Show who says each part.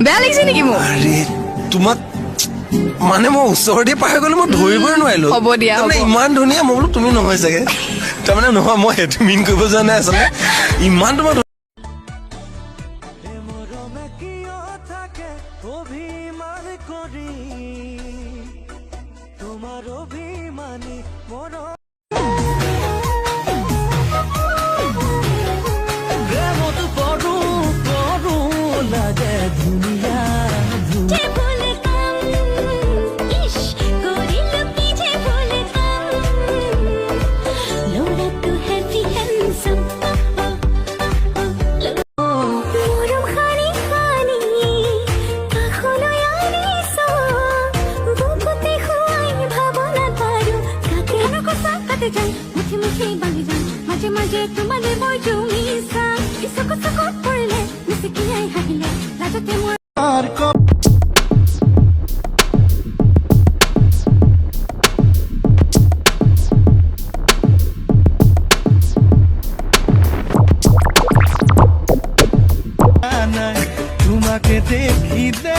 Speaker 1: বেয়া লাগিছে নেকি মোৰ?
Speaker 2: আৰে তোমাক মানে মই ওচৰতে পাই গ'লো, মই ধৰিবই নোৱাৰিলো।
Speaker 1: হ'ব দিয়া,
Speaker 2: তাৰমানে
Speaker 1: হ'ব।
Speaker 2: ইমান ধুনীয়া, মই বোলো তুমি নহয় চাগে। তাৰমানে নহয়, মই সেইটো মিন কৰিব যোৱা নাই আচলতে। ইমান তোমাৰ
Speaker 3: তোমাকে দেখিলে